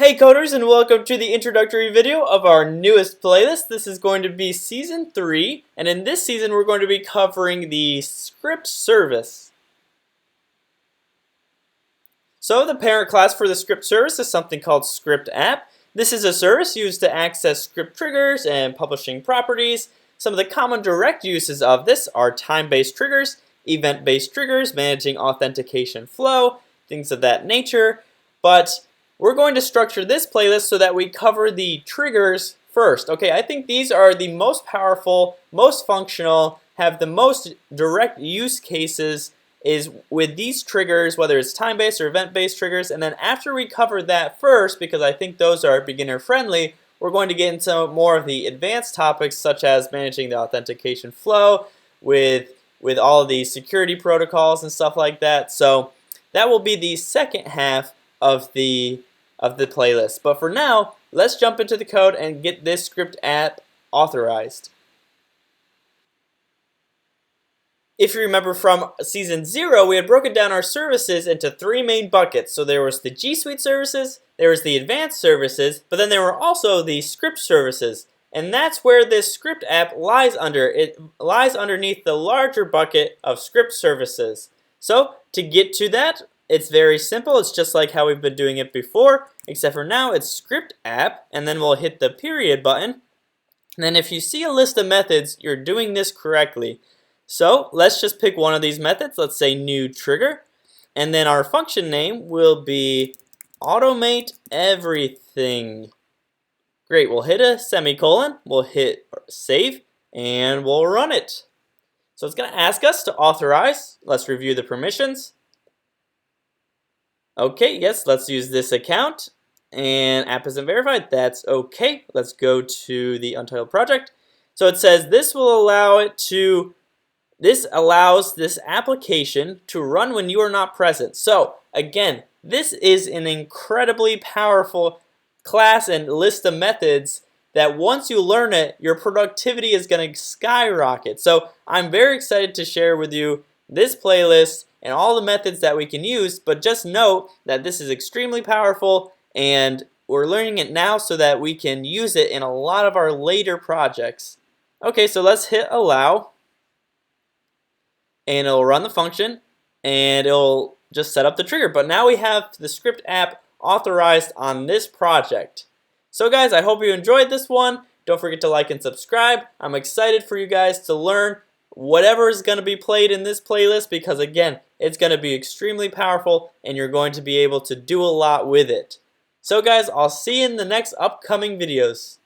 Hey coders, and welcome to the introductory video of our newest playlist. This is going to be season 3, and in this season we're going to be covering the script service. So the parent class for the script service is something called ScriptApp. This is a service used to access script triggers and publishing properties. Some of the common direct uses of this are time-based triggers, event-based triggers, managing authentication flow, things of that nature. But we're going to structure this playlist so that we cover the triggers first. Okay, I think these are the most powerful, most functional, have the most direct use cases is with these triggers, whether it's time-based or event-based triggers. And then after we cover that first, because I think those are beginner-friendly, we're going to get into more of the advanced topics such as managing the authentication flow with all of the security protocols and stuff like that. So that will be the second half of the playlist. But for now, let's jump into the code and get this script app authorized. If you remember from season 0, we had broken down our services into 3 main buckets. So there was the G Suite services, there was the advanced services, but then there were also the script services. And that's where this script app lies under. It lies underneath the larger bucket of script services. So to get to that, it's very simple. It's just like how we've been doing it before, except for now it's script app, and then we'll hit the period button. And then if you see a list of methods, you're doing this correctly. So let's just pick one of these methods. Let's say new trigger, and then our function name will be automate everything. Great, we'll hit a semicolon, we'll hit save, and we'll run it. So it's going to ask us to authorize. Let's review the permissions. Okay, yes, let's use this account, and app isn't verified. That's okay. Let's go to the untitled project. So it says this allows this application to run when you are not present. So again, this is an incredibly powerful class and list of methods that once you learn it, your productivity is going to skyrocket. So I'm very excited to share with you this playlist and all the methods that we can use, but just note that this is extremely powerful and we're learning it now so that we can use it in a lot of our later projects. Okay, so let's hit allow, and it'll run the function and it'll just set up the trigger. But now we have the script app authorized on this project. So guys, I hope you enjoyed this one. Don't forget to like and subscribe. I'm excited for you guys to learn whatever is going to be played in this playlist, because again, it's going to be extremely powerful and you're going to be able to do a lot with it. So guys, I'll see you in the next upcoming videos.